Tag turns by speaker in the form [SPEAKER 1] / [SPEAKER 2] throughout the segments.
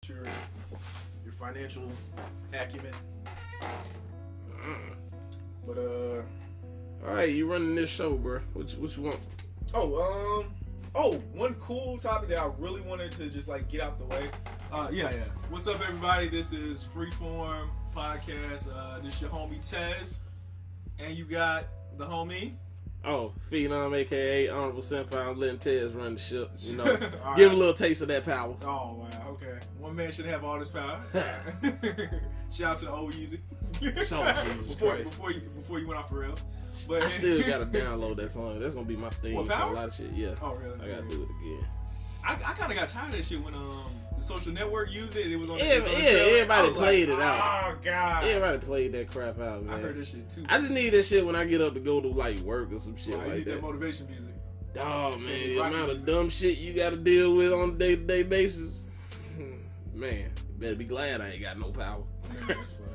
[SPEAKER 1] your financial acumen. But
[SPEAKER 2] all right, you running this show, bro. What you want?
[SPEAKER 1] One cool topic that I really wanted to just like get out the way. Yeah. What's up, everybody? This is Freeform Podcast. This is your homie Tez, and you got the homie.
[SPEAKER 2] Oh, Phenom, aka Honorable Senpai. I'm letting Tez run the ship. You know, give
[SPEAKER 1] right.
[SPEAKER 2] him a little taste of that power.
[SPEAKER 1] Oh wow, okay. One man should have all this power. Shout out to the old Yeezy.
[SPEAKER 2] So Jesus Christ.
[SPEAKER 1] Before you went off the rails. But
[SPEAKER 2] I still gotta download that song. That's gonna be my thing
[SPEAKER 1] What,
[SPEAKER 2] for
[SPEAKER 1] Power?
[SPEAKER 2] a lot of shit. Yeah.
[SPEAKER 1] Oh really?
[SPEAKER 2] I gotta do it again.
[SPEAKER 1] I kind of got tired of that shit when the social network used it. It was on the
[SPEAKER 2] everybody played it out.
[SPEAKER 1] Oh god.
[SPEAKER 2] Everybody played that crap out, man.
[SPEAKER 1] I heard that shit too.
[SPEAKER 2] I just need that shit when I get up to go to like work or some shit
[SPEAKER 1] you
[SPEAKER 2] like
[SPEAKER 1] need
[SPEAKER 2] that.
[SPEAKER 1] motivation music.
[SPEAKER 2] Dog, man, the
[SPEAKER 1] rock
[SPEAKER 2] amount
[SPEAKER 1] music.
[SPEAKER 2] of dumb shit you gotta deal with on a day-to-day basis. Man, you better be glad I ain't got no power.
[SPEAKER 1] Yeah, that's fun.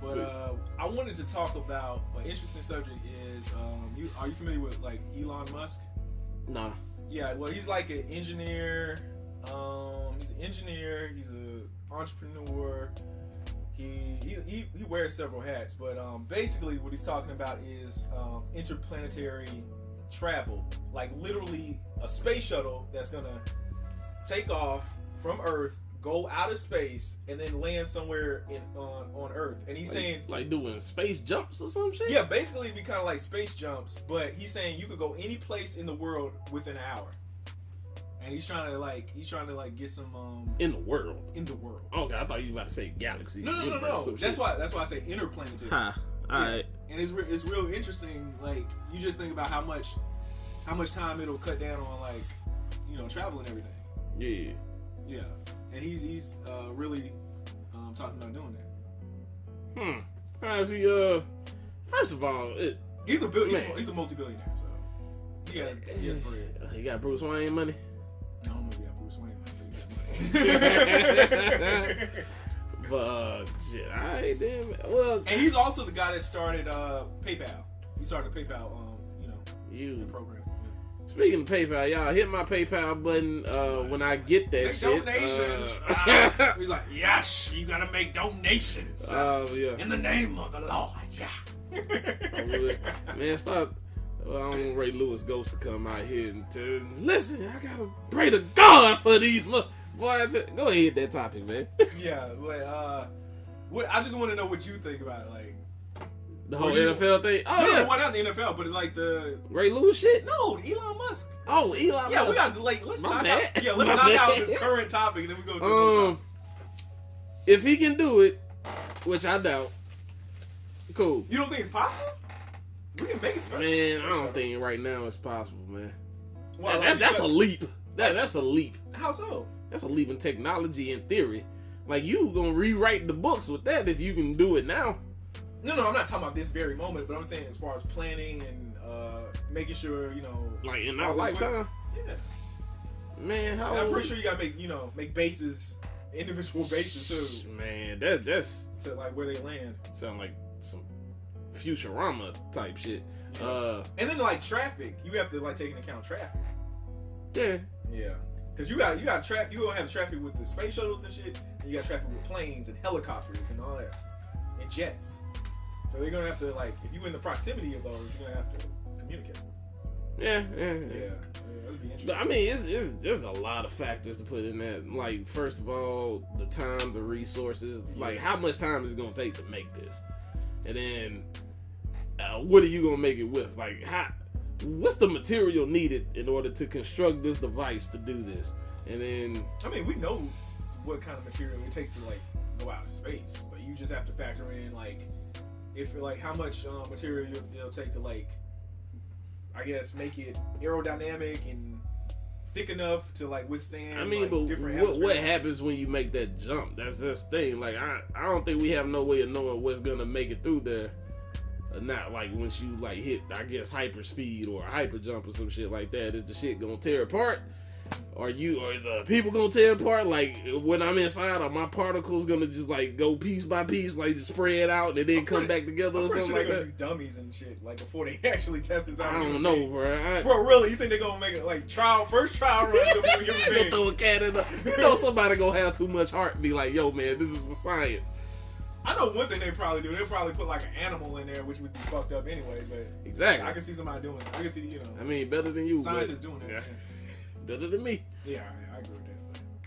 [SPEAKER 1] But I wanted to talk about an interesting subject. Is are you familiar with like Elon Musk?
[SPEAKER 2] Nah.
[SPEAKER 1] Yeah, well, he's like an engineer. He's an engineer. He's an entrepreneur. He wears several hats, but basically what he's talking about is interplanetary travel, like literally a space shuttle that's gonna take off from Earth, go out of space, and then land somewhere on Earth. And he's saying
[SPEAKER 2] like doing space jumps or some shit.
[SPEAKER 1] yeah, basically it'd be kind of like space jumps, but he's saying you could go any place in the world within an hour. And he's trying to get some
[SPEAKER 2] In the world. Okay, I thought you were about to say galaxy.
[SPEAKER 1] No. That's why I say interplanetary.
[SPEAKER 2] Huh. All right.
[SPEAKER 1] And it's real interesting. Like you just think about how much time it'll cut down on like travel and everything. Yeah. And he's really talking about doing that.
[SPEAKER 2] All right, so first of all,
[SPEAKER 1] He's a multi-billionaire, so he has bread.
[SPEAKER 2] He got Bruce Wayne money.
[SPEAKER 1] I don't know if he got Bruce Wayne, but he got money.
[SPEAKER 2] But shit, alright then. Well,
[SPEAKER 1] and he's also the guy that started PayPal. He started the PayPal, program. Yeah.
[SPEAKER 2] Speaking of PayPal, y'all hit my PayPal button when I get that
[SPEAKER 1] Make
[SPEAKER 2] shit.
[SPEAKER 1] Donations. He's like, yes, you gotta make donations.
[SPEAKER 2] Yeah.
[SPEAKER 1] In the name of the Lord. Yeah.
[SPEAKER 2] Man, stop. Well, I don't want Ray Lewis Ghost to come out here and tell listen, I gotta pray to God for these boy. Go ahead, hit that topic, man.
[SPEAKER 1] Yeah, but I just want to know what you think about it, like
[SPEAKER 2] the whole NFL thing. Oh yeah,
[SPEAKER 1] not the NFL, but like the
[SPEAKER 2] Ray Lewis shit.
[SPEAKER 1] No, Elon Musk.
[SPEAKER 2] Oh, Elon.
[SPEAKER 1] Yeah,
[SPEAKER 2] Musk.
[SPEAKER 1] we got to let's
[SPEAKER 2] My
[SPEAKER 1] knock
[SPEAKER 2] bad.
[SPEAKER 1] out. Yeah, let's knock out this current topic, and then we go to the
[SPEAKER 2] if he can do it, which I doubt. Cool.
[SPEAKER 1] You don't think it's possible? We can make it special.
[SPEAKER 2] Man, I don't think right now it's possible, man.
[SPEAKER 1] Well,
[SPEAKER 2] that's a leap. That's a leap.
[SPEAKER 1] How so?
[SPEAKER 2] That's a leap in technology and theory. Like, you gonna rewrite the books with that if you can do it now.
[SPEAKER 1] No, I'm not talking about this very moment, but I'm saying as far as planning and making sure,
[SPEAKER 2] like in our lifetime.
[SPEAKER 1] Yeah.
[SPEAKER 2] Man,
[SPEAKER 1] I'm pretty sure you gotta make bases, individual bases too.
[SPEAKER 2] Man, that's
[SPEAKER 1] to like where they land.
[SPEAKER 2] Sound like some Futurama type shit.
[SPEAKER 1] Yeah. And then like traffic, you have to like take into account traffic.
[SPEAKER 2] Yeah.
[SPEAKER 1] Yeah. Because you got traffic. You gonna have traffic with the space shuttles and shit. And you got traffic with planes and helicopters and all that, and jets. So they're gonna have to if you in the proximity of those, you're gonna have to communicate.
[SPEAKER 2] Yeah.
[SPEAKER 1] That'd be interesting.
[SPEAKER 2] I mean, there's a lot of factors to put in that. Like, first of all, the time, the resources. Like, how much time is it gonna take to make this? And then, what are you gonna make it with? Like, what's the material needed in order to construct this device to do this? And then,
[SPEAKER 1] I mean, we know what kind of material it takes to go out of space, but you just have to factor in how much material it'll take to I guess make it aerodynamic and thick enough to withstand.
[SPEAKER 2] I mean, but what happens when you make that jump? That's the thing. Like, I don't think we have no way of knowing what's gonna make it through there. Not once you hit, I guess, hyper speed or a hyper jump or some shit like that. Is the shit gonna tear apart? Are the people gonna tear apart? Like when I'm inside, are my particles gonna just like go piece by piece, like just spread out and then come back together or something like that?
[SPEAKER 1] Use dummies and shit like before they actually test this out.
[SPEAKER 2] I don't know, bro.
[SPEAKER 1] Bro, really? You think they're gonna make it like first trial run?
[SPEAKER 2] Gonna throw a cat in the. You know somebody gonna have too much heart and be like, "Yo, man, this is for science."
[SPEAKER 1] I know one thing they probably do. They'll probably put like an animal in there, which would be fucked up anyway. But
[SPEAKER 2] exactly,
[SPEAKER 1] I can see somebody doing it. I can see,
[SPEAKER 2] I mean, better than you.
[SPEAKER 1] Scientists doing that.
[SPEAKER 2] Yeah. Better than me.
[SPEAKER 1] Yeah, I agree with that.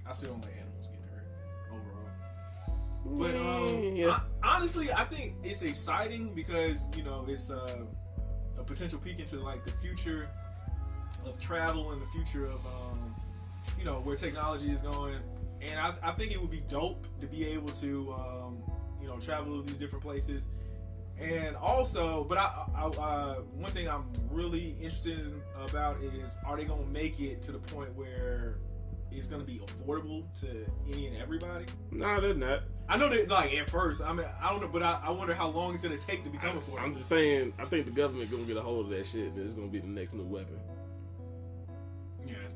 [SPEAKER 1] But I still don't like animals getting hurt overall. But honestly, I think it's exciting because it's a potential peek into like the future of travel and the future of where technology is going. And I think it would be dope to be able to travel to these different places. And also, but one thing I'm really interested about is, are they going to make it to the point where it's going to be affordable to any and everybody?
[SPEAKER 2] No, they're not.
[SPEAKER 1] I know that, like, at first. I mean, I don't know, but I wonder how long it's going to take to become affordable.
[SPEAKER 2] I'm just saying, I think the government going to get a hold of that shit, and it's going to be the next new weapon.
[SPEAKER 1] Yeah, that's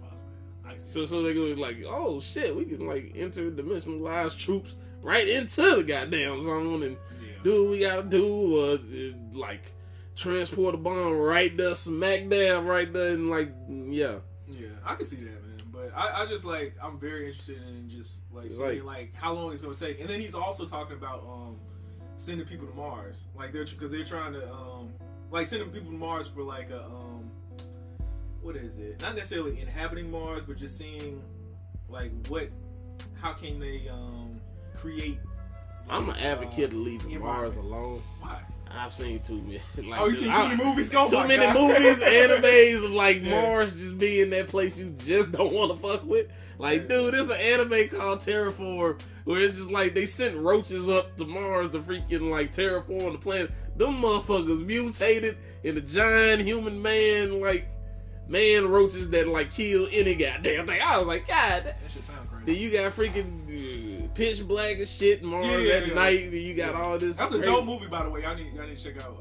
[SPEAKER 1] possible.
[SPEAKER 2] So they're going to be like, oh, shit, we can, like, interdimensionalize troops right into the goddamn zone and do what we gotta do, like transport a bomb right there, smack dab right there, and like, yeah,
[SPEAKER 1] I can see that, man. But I just like, I'm very interested in just like seeing like how long it's gonna take. And then he's also talking about sending people to Mars, like because they're trying to like sending people to Mars for like a what is it? Not necessarily inhabiting Mars, but just seeing like how can they create.
[SPEAKER 2] I'm an advocate of leaving Mars alone.
[SPEAKER 1] Why?
[SPEAKER 2] I've seen too many. Like,
[SPEAKER 1] you seen too many movies? Too
[SPEAKER 2] many movies, animes of like Mars just being that place you just don't want to fuck with. Like, dude, there's an anime called Terraform where it's just like they sent roaches up to Mars to freaking like terraform the planet. Them motherfuckers mutated into giant human man roaches that like kill any goddamn thing. I was like, God,
[SPEAKER 1] that shit sound crazy.
[SPEAKER 2] Then you got freaking pitch black and shit Mars at night. Then you got all this.
[SPEAKER 1] That's a dope movie, by the way. Y'all need to check out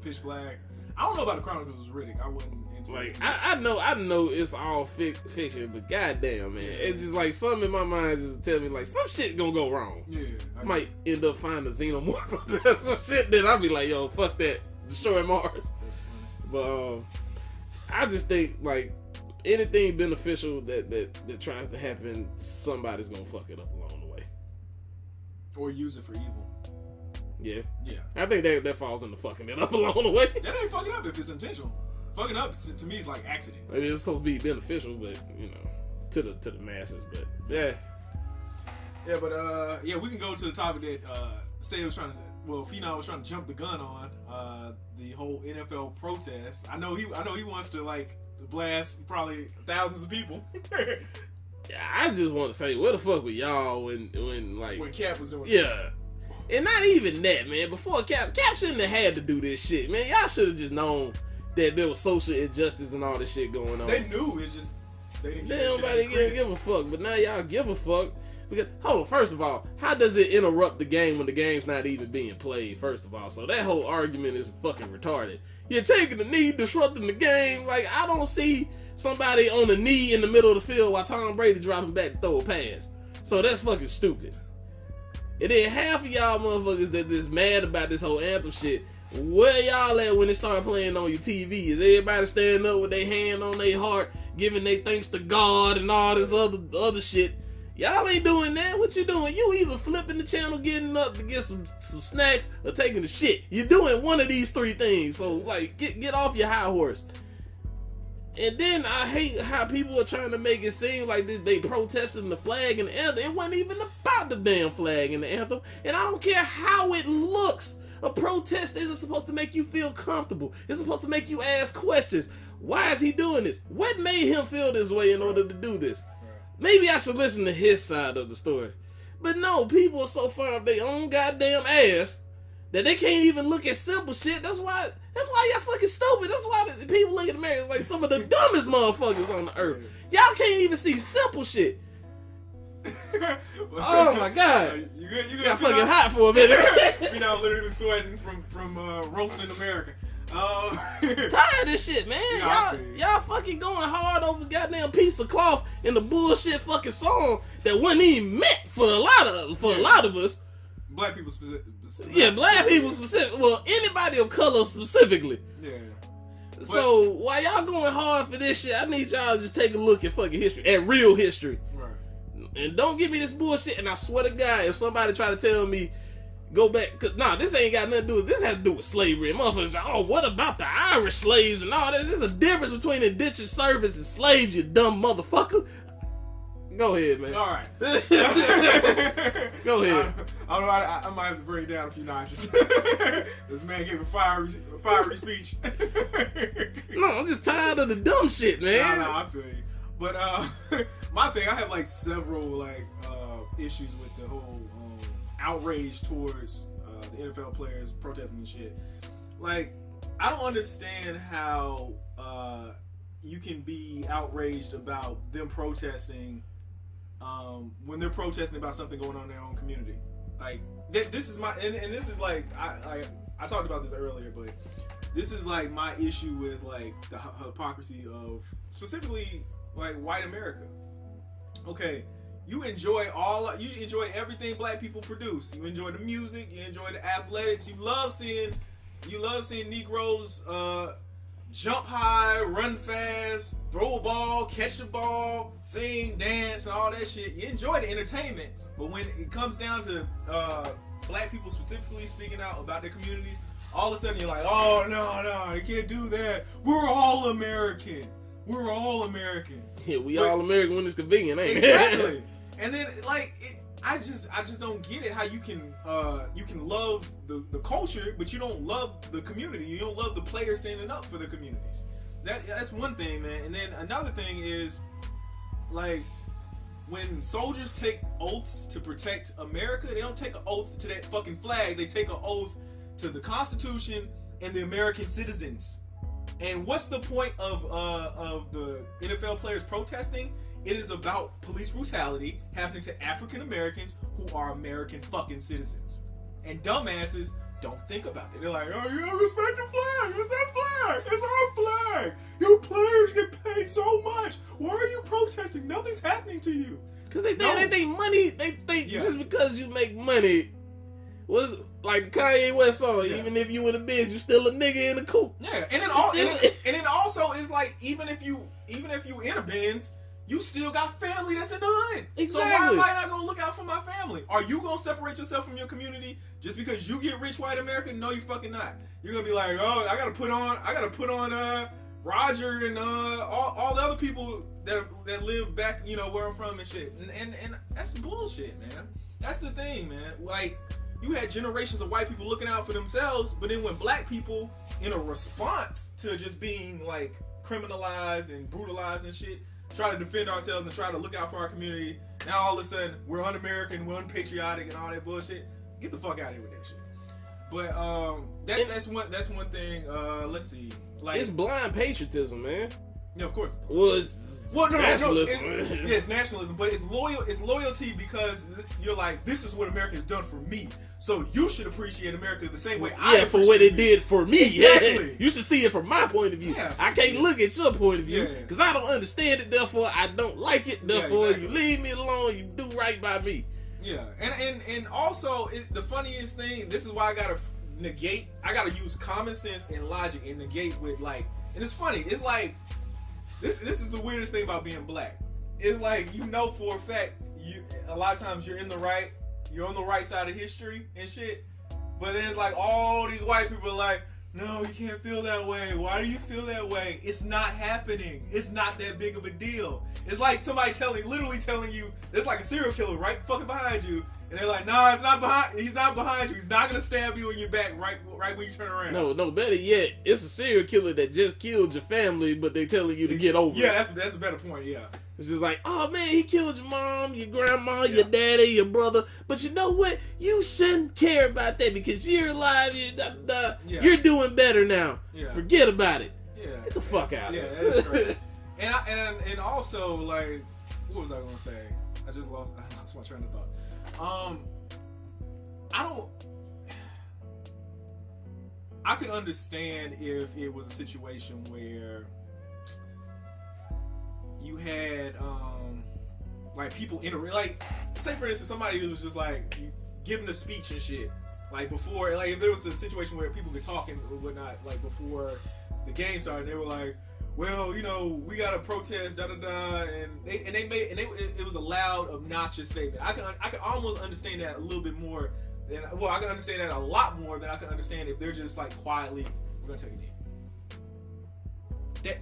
[SPEAKER 1] Pitch Black. I don't know about the Chronicles of Riddick. I wouldn't into it.
[SPEAKER 2] I know it's all fiction, but goddamn, man, it's just like something in my mind just tell me like some shit gonna go wrong. Yeah, I might end up finding a xenomorph or some shit. Then I'll be like, yo, fuck that, destroy Mars.
[SPEAKER 1] That's funny.
[SPEAKER 2] But I just think like anything beneficial that tries to happen, somebody's gonna fuck it up along the way,
[SPEAKER 1] or use it for evil.
[SPEAKER 2] Yeah.
[SPEAKER 1] I
[SPEAKER 2] think that falls into fucking it up along the way.
[SPEAKER 1] That ain't fucking up if it's intentional. Fucking up to me is like accident.
[SPEAKER 2] I mean, it's supposed to be beneficial, but to the masses. But yeah,
[SPEAKER 1] but we can go to the topic that Phenom was trying to jump the gun on the whole NFL protest. I know he wants to like blast probably thousands of people.
[SPEAKER 2] Yeah, I just want to say, where the fuck were y'all when
[SPEAKER 1] Cap was doing
[SPEAKER 2] it? And not even that, man. Before Cap shouldn't have had to do this shit, man. Y'all should have just known that there was social injustice and all this shit going on.
[SPEAKER 1] They knew, it's just they didn't
[SPEAKER 2] give a fuck. But now y'all give a fuck. Because, hold on, first of all, how does it interrupt the game when the game's not even being played, first of all? So that whole argument is fucking retarded. You're taking the knee, disrupting the game. Like, I don't see somebody on the knee in the middle of the field while Tom Brady dropping back to throw a pass. So that's fucking stupid. And then half of y'all motherfuckers that is mad about this whole anthem shit, where y'all at when it start playing on your TV? Is everybody standing up with their hand on their heart, giving their thanks to God and all this other shit? Y'all ain't doing that. What you doing? You either flipping the channel, getting up to get some snacks, or taking the shit. You're doing one of these three things. So, like, get off your high horse. And then I hate how people are trying to make it seem like they protesting the flag and the anthem. It wasn't even about the damn flag and the anthem. And I don't care how it looks. A protest isn't supposed to make you feel comfortable. It's supposed to make you ask questions. Why is he doing this? What made him feel this way in order to do this? Maybe I should listen to his side of the story. But no, people are so far up their own goddamn ass that they can't even look at simple shit. That's why y'all fucking stupid. That's why the people look at Americans like some of the dumbest motherfuckers on the earth. Y'all can't even see simple shit. Oh my god. You got fucking hot for a minute.
[SPEAKER 1] Literally sweating from roasting America.
[SPEAKER 2] Tired of this shit, man.
[SPEAKER 1] Yeah,
[SPEAKER 2] y'all fucking going hard over goddamn piece of cloth in the bullshit fucking song that wasn't even meant for a lot of us.
[SPEAKER 1] Black people specific.
[SPEAKER 2] Black people specific. Well, anybody of color specifically.
[SPEAKER 1] Yeah.
[SPEAKER 2] So while y'all going hard for this shit, I need y'all to just take a look at fucking history, at real history.
[SPEAKER 1] Right.
[SPEAKER 2] And don't give me this bullshit. And I swear to God, if somebody try to tell me go back, cause this ain't got nothing to do with this. Has to do with slavery. And motherfuckers, what about the Irish slaves and all that? There's a difference between indentured servants and slaves, you dumb motherfucker. Go ahead, man.
[SPEAKER 1] All right.
[SPEAKER 2] Go ahead.
[SPEAKER 1] I might have to bring it down a few notches. This man gave a fiery speech.
[SPEAKER 2] No, I'm just tired of the dumb shit, man.
[SPEAKER 1] No, I feel you. But my thing, I have like several issues with the whole outrage towards the NFL players protesting and shit. Like, I don't understand how you can be outraged about them protesting when they're protesting about something going on in their own community. Like, this is my and this is like I talked about this earlier, but this is like my issue with like the hypocrisy of specifically like white America. Okay, you enjoy everything black people produce. You enjoy the music, you enjoy the athletics. You love seeing Negroes jump high, run fast, throw a ball, catch a ball, sing, dance, and all that shit. You enjoy the entertainment, but when it comes down to black people specifically speaking out about their communities, all of a sudden you're like, oh no, you can't do that. We're all American.
[SPEAKER 2] Yeah, we all American when it's convenient, ain't it?
[SPEAKER 1] Exactly. And then I just don't get it how you can love the culture, but you don't love the community. You don't love the players standing up for their communities. That's one thing, man. And then another thing is like when soldiers take oaths to protect America, they don't take an oath to that fucking flag. They take an oath to the Constitution and the American citizens. And what's the point of the NFL players protesting? It is about police brutality happening to African Americans who are American fucking citizens. And dumbasses don't think about it. They're like, oh, you don't respect the flag. It's that flag. It's our flag. Your players get paid so much. Why are you protesting? Nothing's happening to you.
[SPEAKER 2] Because they think money, they think just because you make money, was like the Kanye West song, even if you in a biz, you still a nigga in a coupe.
[SPEAKER 1] Yeah, and then also it's like even if you in a Benz, you still got family that's in the hood.
[SPEAKER 2] Exactly.
[SPEAKER 1] So why am I not gonna look out for my family? Are you gonna separate yourself from your community just because you get rich white American? No, you fucking not. You're gonna be like, oh, I gotta put on Roger and all the other people that live back, where I'm from and shit. And that's bullshit, man. That's the thing, man. Like, you had generations of white people looking out for themselves, but then when black people, in a response to just being like criminalized and brutalized and shit, try to defend ourselves and try to look out for our community, now all of a sudden we're un-American, we're unpatriotic, and all that bullshit. Get the fuck out of here with that shit. But that's one thing. Let's see. Like,
[SPEAKER 2] it's blind patriotism, man.
[SPEAKER 1] Yeah, of course.
[SPEAKER 2] Well, no, nationalism.
[SPEAKER 1] It's nationalism, but it's loyalty because you're like, this is what America has done for me, so you should appreciate America the same way I
[SPEAKER 2] for what it did for me.
[SPEAKER 1] Exactly.
[SPEAKER 2] Yeah. You should see it from my point of view.
[SPEAKER 1] Yeah.
[SPEAKER 2] I can't look at your point of view because I don't understand it. Therefore, I don't like it. Therefore, you leave me alone. You do right by me.
[SPEAKER 1] Yeah, and also the funniest thing. This is why I gotta negate. I gotta use common sense and logic and negate with like. And it's funny. It's like. This is the weirdest thing about being black. It's like, for a fact, a lot of times you're on the right side of history and shit, but then it's like all these white people are like, no, you can't feel that way. Why do you feel that way? It's not happening. It's not that big of a deal. It's like somebody literally telling you, it's like a serial killer right fucking behind you, and they're like, nah, he's not behind you. He's not gonna stab you in your back right when you turn around.
[SPEAKER 2] No, better yet, it's a serial killer that just killed your family, but they're telling you to get over it.
[SPEAKER 1] Yeah, that's a better point, yeah.
[SPEAKER 2] It's just like, oh man, he killed your mom, your grandma, your daddy, your brother. But you know what? You shouldn't care about that because you're alive. You're doing better now. Yeah. Forget about it. Yeah. Get the fuck out of here.
[SPEAKER 1] Yeah, that's great. and also, like, what was I gonna say? I lost my train of thought. I could understand if it was a situation where you had like people like say for instance somebody who was just like giving a speech and shit like before, like if there was a situation where people could talk and whatnot like before the game started, they were like, well, you know, we gotta protest, da da da, and it was a loud, obnoxious statement. I can almost understand that a little bit more than, well, I can understand that a lot more than I can understand if they're just like quietly, we're gonna take a knee. That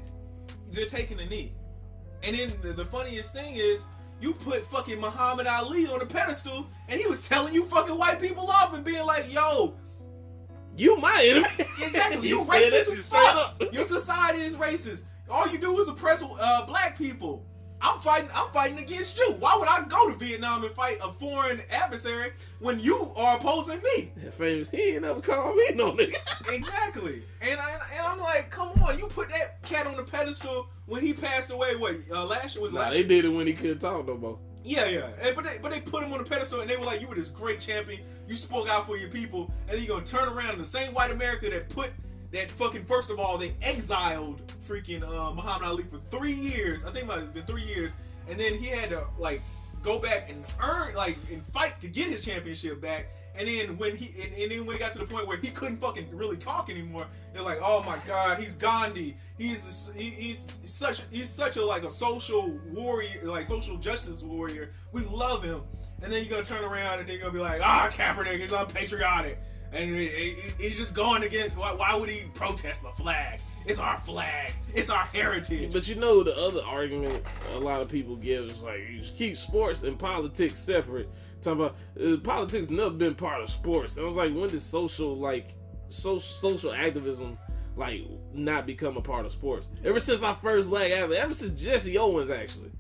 [SPEAKER 1] they're taking a knee, and then the funniest thing is you put fucking Muhammad Ali on a pedestal, and he was telling you fucking white people off and being like, yo.
[SPEAKER 2] You my enemy.
[SPEAKER 1] Exactly. You racist as fuck. Your society is racist. All you do is oppress black people. I'm fighting against you. Why would I go to Vietnam and fight a foreign adversary when you are opposing me?
[SPEAKER 2] That famous, he ain't never called me no nigga.
[SPEAKER 1] Exactly. And I'm like, come on, you put that cat on the pedestal when he passed away. What last year was last
[SPEAKER 2] They
[SPEAKER 1] year?
[SPEAKER 2] did it when he couldn't talk no more.
[SPEAKER 1] Yeah. But they put him on the pedestal and they were like, you were this great champion. You spoke out for your people, and then you're gonna turn around in the same white America that put that fucking, first of all, they exiled freaking Muhammad Ali for 3 years. I think it might have been 3 years, and then he had to like go back and earn and fight to get his championship back. And then when he got to the point where he couldn't fucking really talk anymore, they're like, oh my god, he's Gandhi. He's such a like a social warrior, like social justice warrior. We love him. And then you're gonna turn around and they're gonna be like, Kaepernick is unpatriotic, and he's just going against. Why would he protest the flag? It's our flag. It's our heritage.
[SPEAKER 2] But you know the other argument a lot of people give is like, you keep sports and politics separate. Talking about politics never been part of sports. And I was like, when did social activism like not become a part of sports? Ever since our first black athlete, ever since Jesse Owens actually.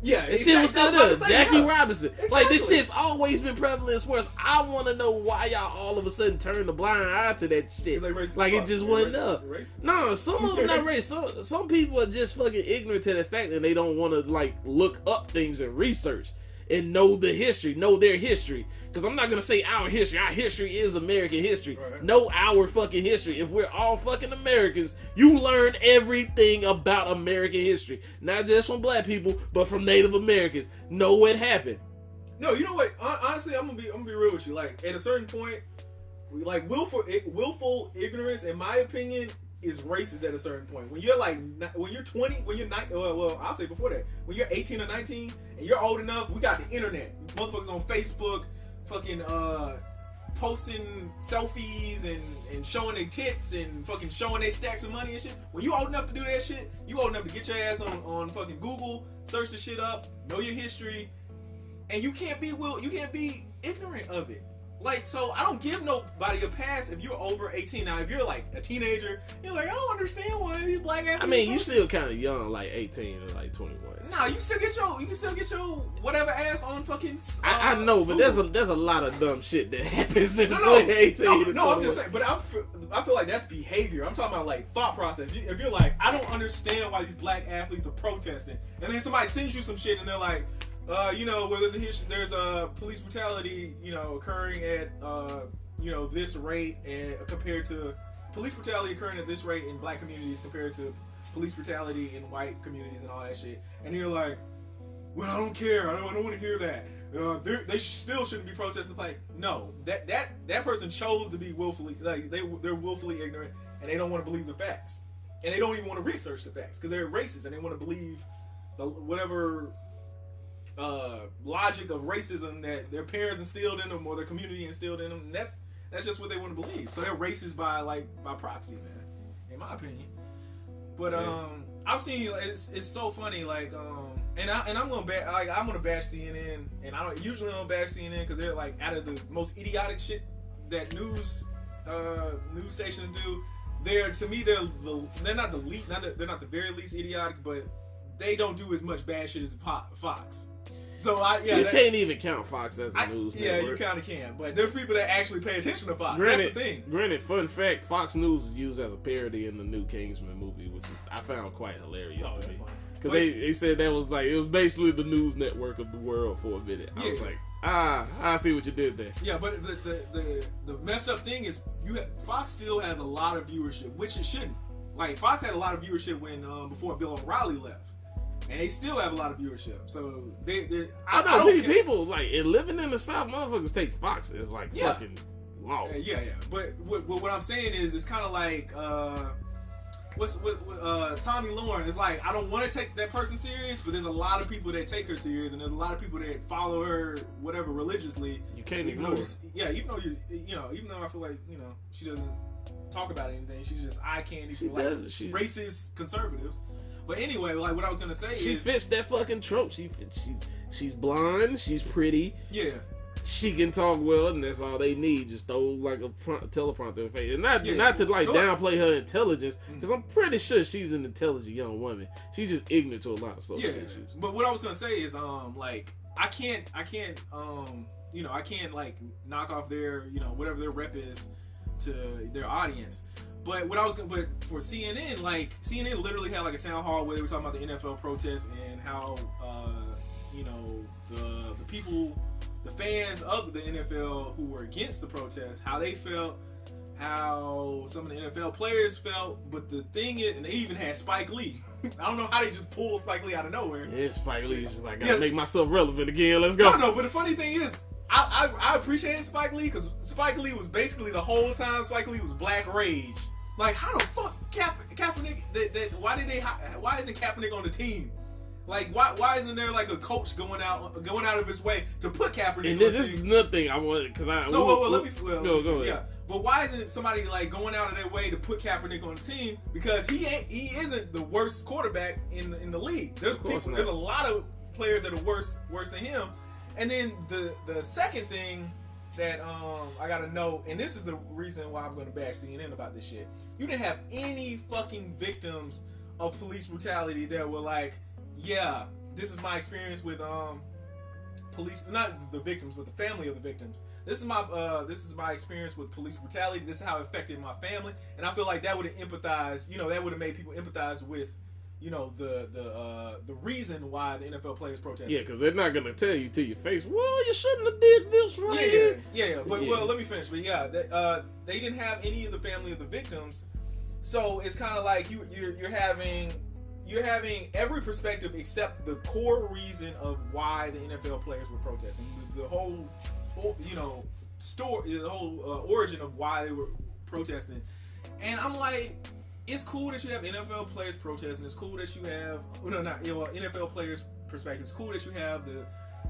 [SPEAKER 1] Yeah,
[SPEAKER 2] this shit was still there. Jackie Robinson.
[SPEAKER 1] Exactly.
[SPEAKER 2] Like, this shit's always been prevalent in sports. I want to know why y'all all of a sudden turned the blind eye to that shit. Like it just wasn't up. No, some of them not racist. Some people are just fucking ignorant to the fact that they don't want to like look up things and research and know the history, know their history. Because I'm not going to say our history. Our history is American history. Right. Know our fucking history. If we're all fucking Americans, you learn everything about American history. Not just from black people, but from Native Americans. Know what happened.
[SPEAKER 1] No, you know what? Honestly, I'm gonna be real with you. Like, at a certain point, like willful ignorance, in my opinion, is racist at a certain point. When you're like, when you're 20, when you're 19, well, I'll say before that, when you're 18 or 19 and you're old enough, we got the internet. Motherfuckers on Facebook, fucking posting selfies and showing their tits and fucking showing their stacks of money and shit. When you old enough to do that shit, you old enough to get your ass on fucking Google, search the shit up, know your history, and you can't be ignorant of it. Like, so I don't give nobody a pass if you're over 18. Now, if you're like a teenager, you're like, I don't understand why these black athletes.
[SPEAKER 2] I mean, you still kind of young, like 18 or like 21.
[SPEAKER 1] Nah, you can still get your whatever ass on fucking.
[SPEAKER 2] I know, but there's a lot of dumb shit that happens in between 18 and 21.
[SPEAKER 1] No, I'm just saying, but I feel like that's behavior. I'm talking about like thought process. If you're like, I don't understand why these black athletes are protesting, and then somebody sends you some shit and they're like, where there's a police brutality, occurring at, this rate, and compared to police brutality occurring at this rate in black communities compared to police brutality in white communities and all that shit. And you're like, well, I don't care. I don't want to hear that. They still shouldn't be protesting. Like, no, that person chose to be willfully, like they're willfully ignorant and they don't want to believe the facts, and they don't even want to research the facts because they're racist and they want to believe whatever logic of racism that their parents instilled in them or their community instilled in them. And that's just what they want to believe. So they're racist by proxy, man, in my opinion. But I've seen it's so funny, like and I'm gonna bash CNN, and I don't usually bash CNN because they're like out of the most idiotic shit that news stations do. They're not the least, they're not the very least idiotic, but they don't do as much bad shit as Fox. So you
[SPEAKER 2] can't even count Fox as a news network.
[SPEAKER 1] Yeah, you kind of can, but there's people that actually pay attention to Fox. That's the thing.
[SPEAKER 2] Granted, fun fact: Fox News is used as a parody in the new Kingsman movie, which I found quite hilarious to me. Because they said that was like, it was basically the news network of the world for a minute. I was like, I see what you did there.
[SPEAKER 1] Yeah, but the messed up thing is Fox still has a lot of viewership, which it shouldn't. Like Fox had a lot of viewership when before Bill O'Reilly left, and they still have a lot of viewership. So I don't
[SPEAKER 2] people like living in the South, motherfuckers take Fox as like fucking law.
[SPEAKER 1] Yeah. But what I'm saying is, it's kind of like Tommy Lauren. It's like I don't want to take that person serious, but there's a lot of people that take her serious, and there's a lot of people that follow her whatever religiously.
[SPEAKER 2] You can't ignore her.
[SPEAKER 1] Even though I feel like she doesn't talk about anything, she's just eye candy for like racist conservatives. But anyway, like what I was gonna say
[SPEAKER 2] she fits that fucking trope. She's blonde, she's pretty.
[SPEAKER 1] Yeah.
[SPEAKER 2] She can talk well, and that's all they need. Just throw like a teleprompter in her face, and not to like downplay her intelligence, because I'm pretty sure she's an intelligent young woman. She's just ignorant to a lot of social issues.
[SPEAKER 1] But what I was gonna say is, like I can't like knock off their whatever their rep is to their audience. But but for CNN, like CNN literally had like a town hall where they were talking about the NFL protests and how the people, the fans of the NFL who were against the protests, how they felt, how some of the NFL players felt. But the thing is, and they even had Spike Lee. I don't know how they just pulled Spike Lee out of nowhere.
[SPEAKER 2] Yeah, Spike Lee is just like, gotta make myself relevant again. Let's go.
[SPEAKER 1] No, but the funny thing is, I appreciated Spike Lee because Spike Lee was basically the whole time Spike Lee was Black Rage. Like, how the fuck Kaepernick? Why isn't Kaepernick on the team? Like, why isn't there like a coach going out of his way to put Kaepernick on the team? And this is
[SPEAKER 2] nothing I want because I
[SPEAKER 1] go ahead.
[SPEAKER 2] Yeah,
[SPEAKER 1] but why isn't somebody like going out of their way to put Kaepernick on the team? Because he isn't the worst quarterback in the league. There's a lot of players that are worse than him. And then the second thing that I gotta know, and this is the reason why I'm gonna bash CNN about this shit. You didn't have any fucking victims of police brutality that were like, yeah, this is my experience with police, not the victims, but the family of the victims. This is my experience with police brutality. This is how it affected my family, and I feel like that would have empathized. That would have made people empathize with, the reason why the NFL players protested.
[SPEAKER 2] Yeah, because they're not gonna tell you to your face, well, you shouldn't have did this right here.
[SPEAKER 1] Yeah. But well, let me finish. But yeah, they didn't have any of the family of the victims, so it's kind of like you're having every perspective except the core reason of why the NFL players were protesting. The whole story, the whole origin of why they were protesting, and I'm like. It's cool that you have NFL players protesting. It's cool that you have NFL players' perspective. It's cool that you have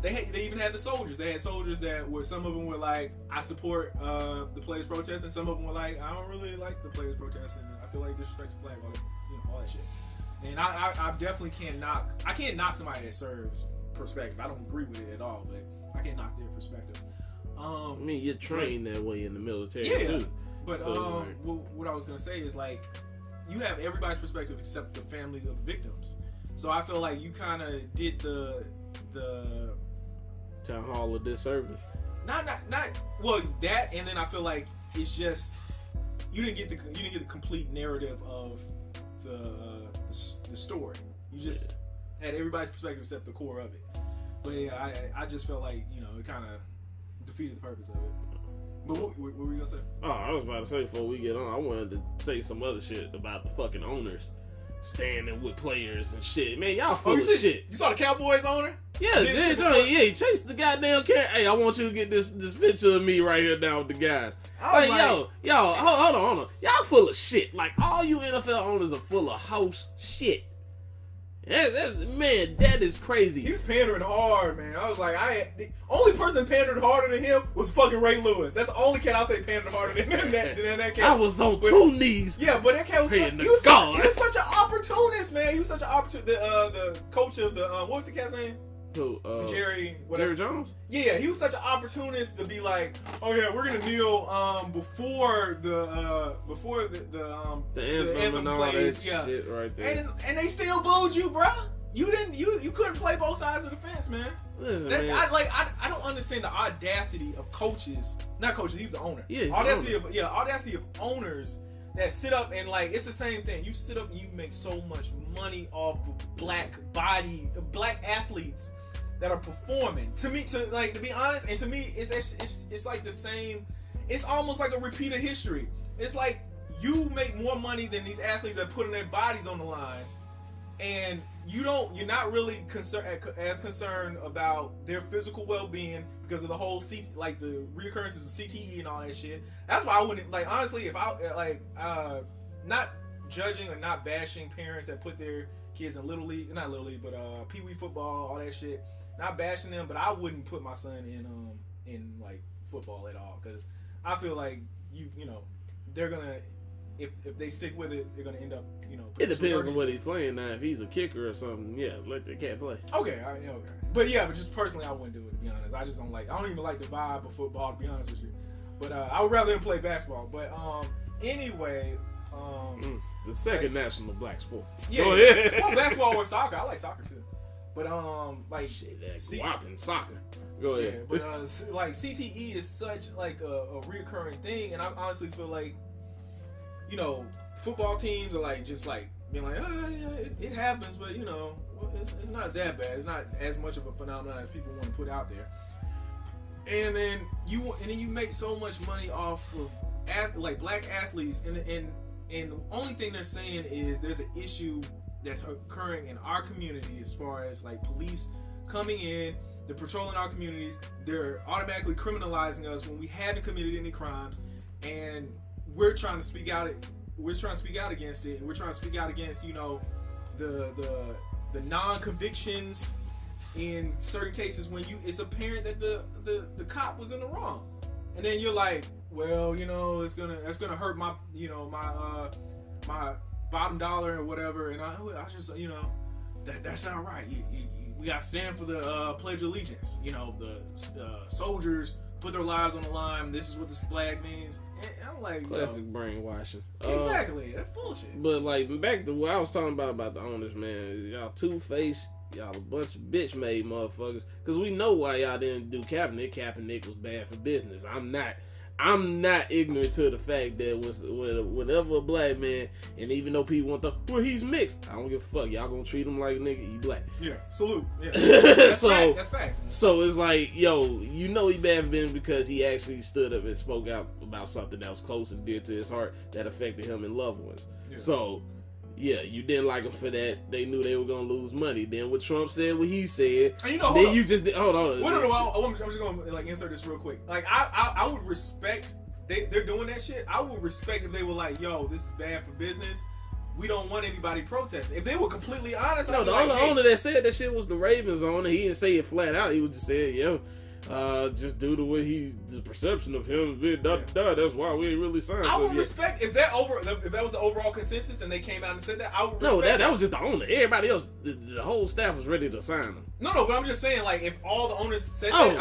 [SPEAKER 1] they even had the soldiers. They had soldiers that were, some of them were like, I support the players protesting. Some of them were like, I don't really like the players protesting. I feel like disrespects the flag, all that shit. And I definitely can't knock somebody that serves perspective. I don't agree with it at all, but I can't knock their perspective.
[SPEAKER 2] I mean, you're trained that way in the military too.
[SPEAKER 1] But so what I was gonna say is like, you have everybody's perspective except the families of the victims. So I feel like you kind of did the
[SPEAKER 2] town hall of disservice.
[SPEAKER 1] Not that, and then I feel like it's just you didn't get the complete narrative of the story. You just had everybody's perspective except the core of it. But yeah, I just felt like it kind of defeated the purpose of it. But what were you gonna say?
[SPEAKER 2] Oh, I was about to say before we get on, I wanted to say some other shit about the fucking owners standing with players and shit. Man, y'all full of shit.
[SPEAKER 1] You saw the Cowboys owner?
[SPEAKER 2] Yeah, Jay Jones. Yeah, he chased the goddamn cat. Hey, I want you to get this picture of me right here down with the guys. Like, yo, hold on. Y'all full of shit. Like, all you NFL owners are full of house shit. Man, that is crazy.
[SPEAKER 1] He was pandering hard, man. I was like, the only person pandered harder than him was fucking Ray Lewis. That's the only cat I'll say pandered harder than that cat.
[SPEAKER 2] I was on 2 knees.
[SPEAKER 1] Yeah, but that cat was he was such an opportunist, man. He was such an opportunist. The coach of the what was the cat's name?
[SPEAKER 2] Who?
[SPEAKER 1] Jerry
[SPEAKER 2] Jones?
[SPEAKER 1] Yeah, he was such an opportunist to be like, oh yeah, we're gonna kneel before the anthem
[SPEAKER 2] and all
[SPEAKER 1] plays.
[SPEAKER 2] That shit right there.
[SPEAKER 1] And they still booed you, bro. You couldn't play both sides of the fence, man.
[SPEAKER 2] Listen, man.
[SPEAKER 1] I don't understand the audacity of coaches. Not coaches, he's the owner.
[SPEAKER 2] Yeah,
[SPEAKER 1] audacity of owners that sit up and like, it's the same thing. You sit up and you make so much money off of black athletes that are performing. To be honest, and to me, it's like the same. It's almost like a repeat of history. It's like you make more money than these athletes that are putting their bodies on the line, and you're not really as concerned about their physical well-being because of the whole the reoccurrences of CTE and all that shit. That's why I wouldn't, like, honestly, if I not judging or not bashing parents that put their kids in little league, not little league, but pee wee football, all that shit. Not bashing them, but I wouldn't put my son in like football at all, because I feel like you know they're gonna, if they stick with it, they're gonna end up, you know.
[SPEAKER 2] It depends on what he's playing now. If he's a kicker or something, yeah, let the cat play.
[SPEAKER 1] Okay. But just personally, I wouldn't do it, to be honest. I just don't like. I don't even like the vibe of football, to be honest with you. But I would rather him play basketball. But anyway,
[SPEAKER 2] the second national black sport.
[SPEAKER 1] Yeah. Well, basketball or soccer. I like soccer too. But
[SPEAKER 2] shit, that whopping soccer. Go ahead.
[SPEAKER 1] Yeah, but like CTE is such like a reoccurring thing, and I honestly feel like, you know, football teams are like just like being like, it happens, but you know, it's not that bad. It's not as much of a phenomenon as people want to put out there. And then you make so much money off of like black athletes, and the only thing they're saying is there's an issue that's occurring in our community as far as like police coming in, they're patrolling our communities, they're automatically criminalizing us when we haven't committed any crimes, and we're trying to speak out. We're trying to speak out against it, and we're trying to speak out against, you know, the non-convictions in certain cases when it's apparent that the cop was in the wrong, and then you're like, well, you know, that's gonna hurt my, you know, my bottom dollar or whatever, and I just, you know, that's not right. We got to stand for the Pledge of Allegiance. You know, the soldiers put their lives on the line. This is what this flag means. And I'm like,
[SPEAKER 2] classic brainwashing.
[SPEAKER 1] Exactly, that's bullshit.
[SPEAKER 2] But like, back to what I was talking about the owners, man. Y'all two-faced. Y'all a bunch of bitch-made motherfuckers. Because we know why y'all didn't do Kaepernick. Kaepernick was bad for business. I'm not ignorant to the fact that whenever a black man, and even though people want he's mixed, I don't give a fuck. Y'all gonna treat him like a nigga, he black.
[SPEAKER 1] Yeah, salute. Yeah. That's facts.
[SPEAKER 2] So it's like, yo, you know he bad for business because he actually stood up and spoke out about something that was close and dear to his heart that affected him and loved ones. Yeah. So, yeah, you didn't like him for that. They knew they were gonna lose money. Then what Trump said, what he said. And you know, then you just hold on.
[SPEAKER 1] I'm just gonna like insert this real quick. Like I would respect they're doing that shit. I would respect if they were like, yo, this is bad for business. We don't want anybody protesting. If they were completely honest,
[SPEAKER 2] no, the only owner that said that shit was the Ravens owner. He didn't say it flat out. He was just saying, yo, just due to what the perception of him being that's why we ain't really signed.
[SPEAKER 1] I would respect if that was the overall consensus and they came out and said that. I would respect.
[SPEAKER 2] No, that was just the owner. Everybody else, the whole staff was ready to sign him.
[SPEAKER 1] No, but I'm just saying, like, if all the owners said that,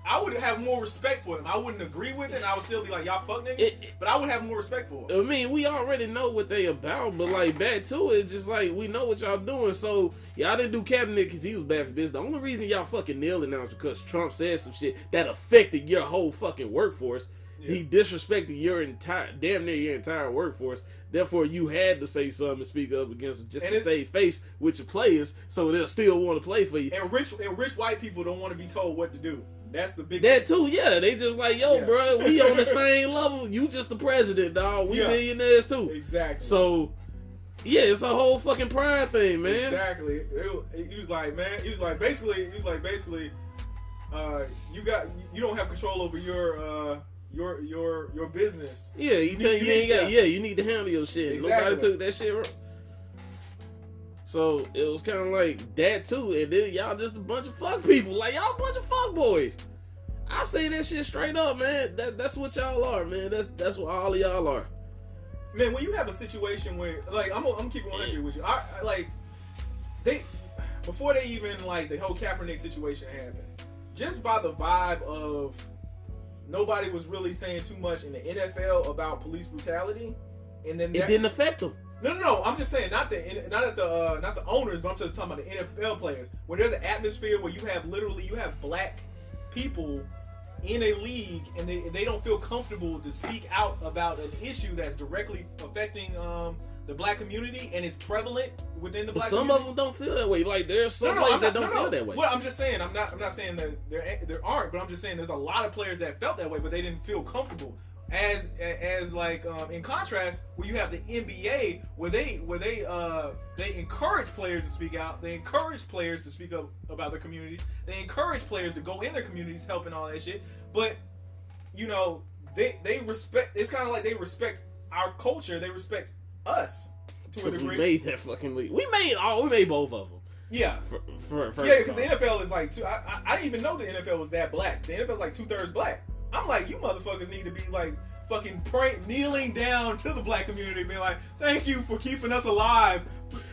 [SPEAKER 1] I would have more respect for them. I wouldn't agree with it, and I would still be like, y'all fuck niggas. But I would have more respect for them.
[SPEAKER 2] I mean, we already know what they about, but like back to it, just like we know what y'all doing. So y'all didn't do Kaepernick because he was bad for business. The only reason y'all fucking nailed it now is because Trump said some shit that affected your whole fucking workforce. Yeah. He disrespected your damn near your entire workforce. Therefore, you had to say something and speak up against them just to save face with your players, so they'll still want to play for you.
[SPEAKER 1] And rich white people don't want to be told what to do. That's the big
[SPEAKER 2] that thing. Too, yeah. They just like, yo, bro, we on the same level. You just the president, dog. We millionaires too.
[SPEAKER 1] Exactly.
[SPEAKER 2] So, yeah, it's a whole fucking pride thing, man.
[SPEAKER 1] Exactly. He was like, basically, you don't have control over your business.
[SPEAKER 2] Yeah, you need to handle your shit. Exactly. Nobody took that shit right. So it was kind of like that too, and then y'all just a bunch of fuck people, like y'all a bunch of fuck boys. I say that shit straight up, man. That's what y'all are, man. That's what all of y'all are.
[SPEAKER 1] Man, when you have a situation where, like, I'm gonna keep it 100 with you. Before they even like the whole Kaepernick situation happened, just by the vibe of nobody was really saying too much in the NFL about police brutality, and then
[SPEAKER 2] it didn't affect them.
[SPEAKER 1] No. I'm just saying, not the owners, but I'm just talking about the NFL players. When there's an atmosphere where you have black people in a league and they don't feel comfortable to speak out about an issue that's directly affecting the black community and it's prevalent within the
[SPEAKER 2] But
[SPEAKER 1] black
[SPEAKER 2] some
[SPEAKER 1] community.
[SPEAKER 2] of them don't feel that way. Like there's some players that don't feel that way.
[SPEAKER 1] Well, I'm just saying. I'm not saying that there aren't, but I'm just saying there's a lot of players that felt that way, but they didn't feel comfortable. As like in contrast, where you have the NBA, where they encourage players to speak out, they encourage players to speak up about their communities, they encourage players to go in their communities, helping all that shit. But you know, they respect. It's kind of like they respect our culture. They respect us to a degree.
[SPEAKER 2] We made that fucking league. We made both of them.
[SPEAKER 1] Yeah, because the NFL is like I didn't even know the NFL was that black. The NFL is like 2/3 black. I'm like, you motherfuckers need to be like fucking kneeling down to the black community, being like, thank you for keeping us alive.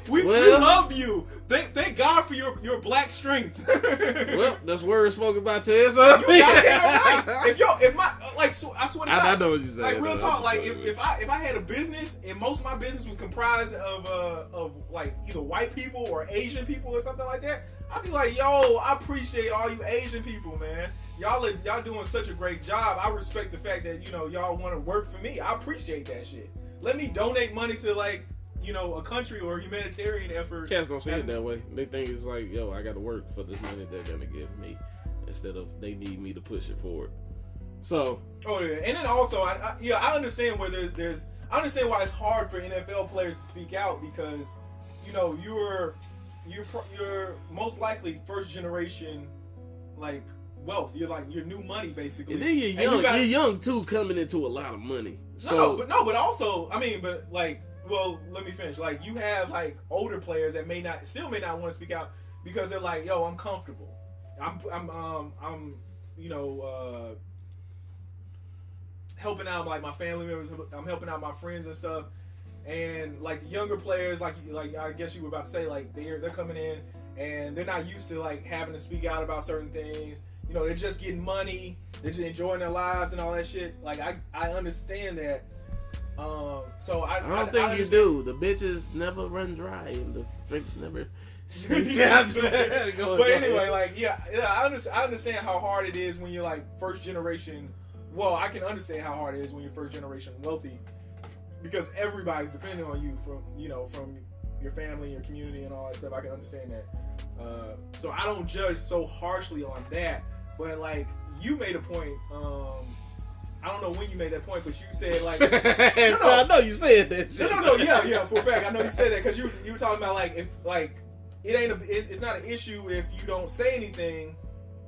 [SPEAKER 1] We love you. Thank God for your black strength.
[SPEAKER 2] Well, that's words spoken by Ted. So
[SPEAKER 1] You got it right. If my I swear to God,
[SPEAKER 2] I know what you said.
[SPEAKER 1] Like real talk, like if I had a business and most of my business was comprised of like either white people or Asian people or something like that, I'd be like, yo, I appreciate all you Asian people, man. Y'all doing such a great job. I respect the fact that, you know, y'all want to work for me. I appreciate that shit. Let me donate money to, like, you know, a country or a humanitarian effort.
[SPEAKER 2] Cats don't see it that way. They think it's like, yo, I got to work for this money they're gonna give me, instead of they need me to push it forward. So. Oh yeah, and then also, I understand where I understand why it's hard for NFL players to speak out, because, you know, you're most likely first generation, like, wealth. You're new money, basically. And then you're young. You're young too, coming into a lot of money. So but also, I mean, but like, well, let me finish. Like, you have like older players that may not want to speak out because they're like, yo, I'm comfortable. I'm you know, helping out like my family members. I'm helping out my friends and stuff. And like the younger players, like I guess you were about to say, like they're coming in and they're not used to like having to speak out about certain things. You know, they're just getting money, they're just enjoying their lives and all that shit. Like I understand that. So I don't think you do. The bitches never run dry and the drinks never. But anyway, like I understand how hard it is when you're like first generation. Well, I can understand how hard it is when you're first generation wealthy, because everybody's depending on you from your family, your community, and all that stuff. I can understand that. So I don't judge so harshly on that. But like, you made a point. I don't know when you made that point, but you said like. So I know you said that shit. No, yeah, for a fact, I know you said that because you were talking about like if like it's not an issue if you don't say anything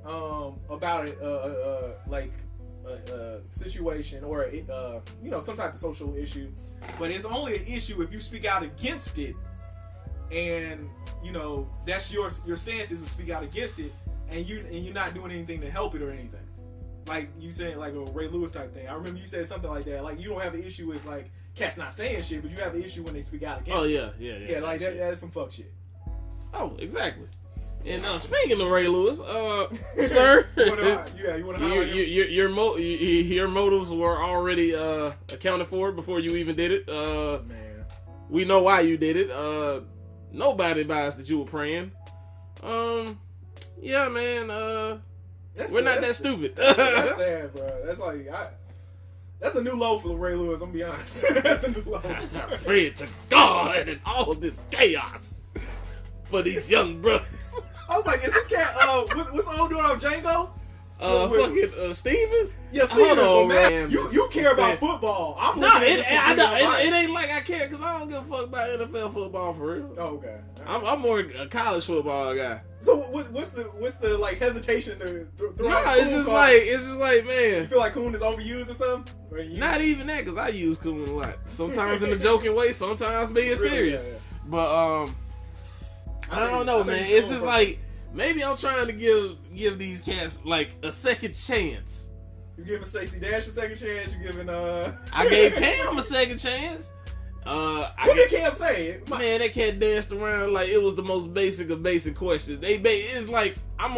[SPEAKER 2] about it, like a situation or you know, some type of social issue, but it's only an issue if you speak out against it, and you know that's your stance is to speak out against it. And you're not doing anything to help it or anything. Like you said, like a Ray Lewis type thing. I remember you said something like that. Like you don't have an issue with like cats not saying shit, but you have an issue when they speak out against it. Yeah. Like that's some fuck shit. Oh, exactly. And speaking of Ray Lewis, sir, you want to your motives were already accounted for before you even did it. Man, we know why you did it. Nobody buys that you were praying. Yeah, man. We're not that stupid. That's sad, bro. That's like that's a new low for Ray Lewis. I'm gonna be honest. That's a new low. Pray to God and all this chaos for these young brothers. I was like, is this cat? What's the old dude on Django? Fucking Stevens. Yeah, Stevens. Hold on, man. You care about football. I'm looking at it ain't like I care because I don't give a fuck about NFL football for real. Oh, okay. I'm more a college football guy. So what's the like hesitation to throw? No, it's just like man. You feel like Coon is overused or something? Or not even that, because I use Coon a lot. Sometimes in a joking way, sometimes being serious. Yeah. But I don't know, man. It's just like maybe I'm trying to give these cats like a second chance. You giving Stacey Dash a second chance? You giving I gave Cam a second chance. What did Cam say? Man, that cat danced around like it was the most basic of basic questions. It's like I'm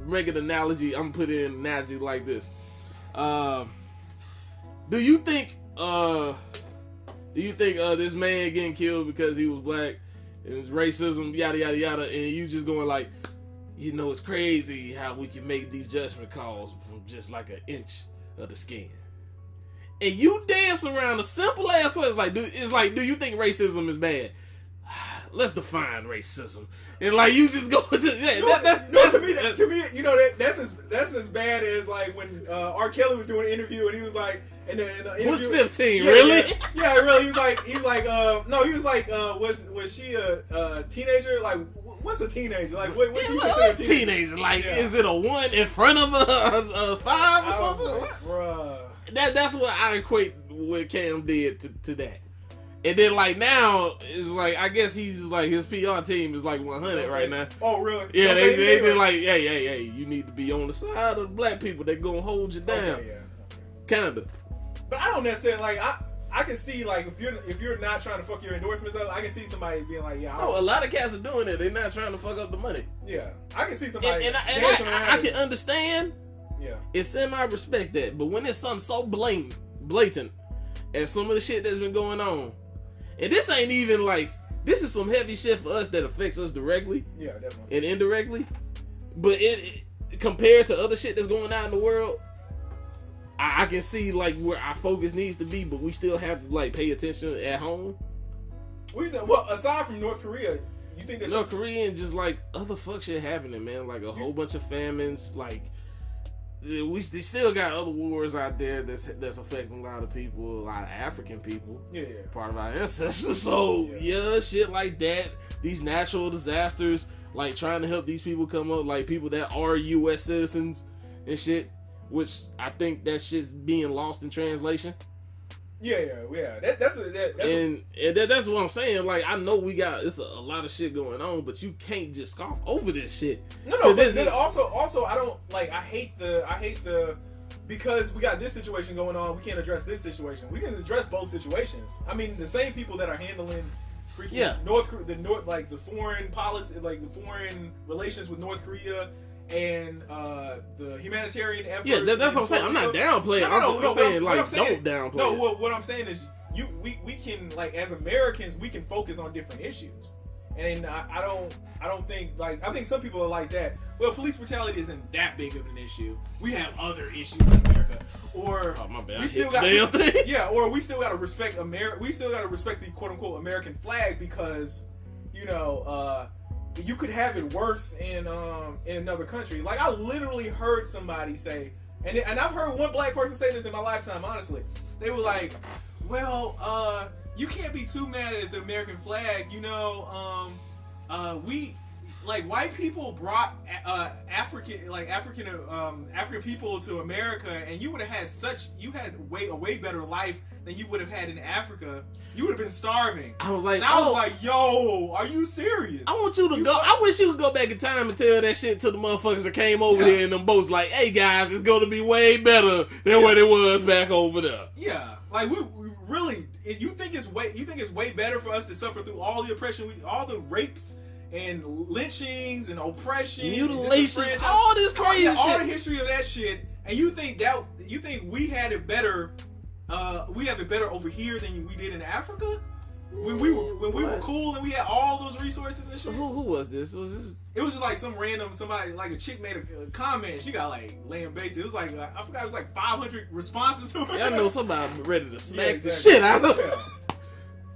[SPEAKER 2] making an analogy. I'm putting an analogy like this. Do you think this man getting killed because he was black and it's racism, yada yada yada, and you just going like, you know, it's crazy how we can make these judgment calls from just like an inch of the skin. and you dance around a simple ass question do you think racism is bad? Let's define racism. And like you just go to
[SPEAKER 1] to me, you know, that's as bad as like when R. Kelly was doing an interview and he was like, in the interview,
[SPEAKER 2] was 15 really?
[SPEAKER 1] Yeah, really. He's like, no, he was like, was she a teenager? Like, what's a teenager? Like, what do you consider a teenager?
[SPEAKER 2] Like, is it a 1 in front of a 5 or something?
[SPEAKER 1] Bruh.
[SPEAKER 2] That's what I equate what Cam did to that. And then like now it's like I guess he's like his PR team is like 100 right now.
[SPEAKER 1] Oh really?
[SPEAKER 2] Yeah, they been like, hey, you need to be on the side of the black people. They're gonna hold you down.
[SPEAKER 1] Okay, yeah.
[SPEAKER 2] Kinda.
[SPEAKER 1] But I don't necessarily like I can see like if you're not trying to fuck your endorsements up, I can see somebody being like, yeah.
[SPEAKER 2] Oh, a lot of cats are doing it. They're not trying to fuck up the money.
[SPEAKER 1] Yeah, I can see somebody.
[SPEAKER 2] And I can understand.
[SPEAKER 1] Yeah.
[SPEAKER 2] It's semi-respect that, but when it's something so blatant, and some of the shit that's been going on, and this ain't even like, this is some heavy shit for us that affects us directly.
[SPEAKER 1] Yeah, definitely.
[SPEAKER 2] And indirectly. But it compared to other shit that's going on in the world, I can see like where our focus needs to be, but we still have to like pay attention at home.
[SPEAKER 1] Well, aside from North Korea, you think there's
[SPEAKER 2] North Korea and just like other fuck shit happening, man. Like a whole bunch of famines, like we still got other wars out there that's affecting a lot of people, a lot of African people.
[SPEAKER 1] Yeah.
[SPEAKER 2] Part of our ancestors. So yeah, shit like that. These natural disasters, like trying to help these people come up, like people that are U.S. citizens and shit. Which I think that shit's being lost in translation.
[SPEAKER 1] Yeah. That's
[SPEAKER 2] what I'm saying. Like I know it's a lot of shit going on, but you can't just scoff over this shit.
[SPEAKER 1] No. But then also I don't like. I hate the because we got this situation going on. We can't address this situation. We can address both situations. I mean, the same people that are handling freaking the foreign policy, like the foreign relations with North Korea. And the humanitarian efforts.
[SPEAKER 2] Yeah, that's what I'm saying. I'm not downplaying. I'm saying don't downplay.
[SPEAKER 1] No, what I'm saying is we can, like, as Americans, we can focus on different issues. And I don't think, like, I think some people are like that. Well, police brutality isn't that big of an issue. We have other issues in America. Or
[SPEAKER 2] my bad.
[SPEAKER 1] we still got or we still got to respect we still got to respect the quote unquote American flag because you could have it worse in another country. Like I literally heard somebody say, and I've heard one black person say this in my lifetime. Honestly, they were like, "Well, you can't be too mad at the American flag. You know, we like white people brought African people to America, and you would have had a way better life than you would have had in Africa. You would have been starving." I was like, "Yo, are you serious?"
[SPEAKER 2] I want you to go. I wish you could go back in time and tell that shit to the motherfuckers that came over here in them boats. Like, hey guys, it's gonna be way better than what it was back over there.
[SPEAKER 1] Yeah, like we really. You think it's way better for us to suffer through all the oppression, all the rapes and lynchings and oppression,
[SPEAKER 2] mutilations, all this crazy shit,
[SPEAKER 1] all the history of that shit, and you think we had it better. We have it better over here than we did in Africa. When we were cool and we had all those resources and shit.
[SPEAKER 2] Who was this? Was this?
[SPEAKER 1] It was just like somebody, like a chick made a comment. She got like laying base. It was like I forgot. It was like 500 responses to her.
[SPEAKER 2] Yeah, I know somebody ready to smack the shit out of her. Yeah.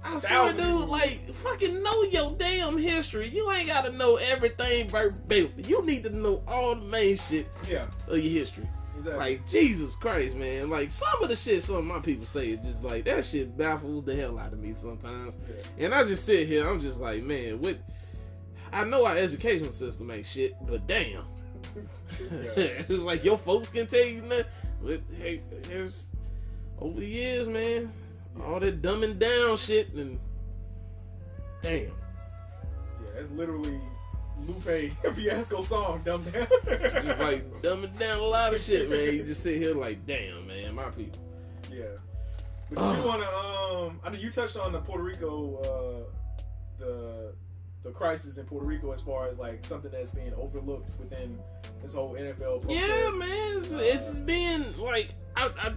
[SPEAKER 2] I swear, dude, like, fucking know your damn history. You ain't gotta know everything verbatim. You need to know all the main shit of your history. Exactly. Like, Jesus Christ, man. Like, some of the shit some of my people say is just like, that shit baffles the hell out of me sometimes. Yeah. And I just sit here, I'm just like, man, I know our education system ain't shit, but damn. It's like your folks can tell you that. But hey, there's over the years, man, all that dumbing down shit and damn.
[SPEAKER 1] Yeah, that's literally Lupe Fiasco song, Dumb Down.
[SPEAKER 2] Just like dumbing down a lot of shit, man. You just sit here like, damn, man, my people.
[SPEAKER 1] Yeah. But did you wanna I know you touched on the Puerto Rico the crisis in Puerto Rico as far as like something that's being overlooked within this whole NFL process.
[SPEAKER 2] Yeah, man, it's being like I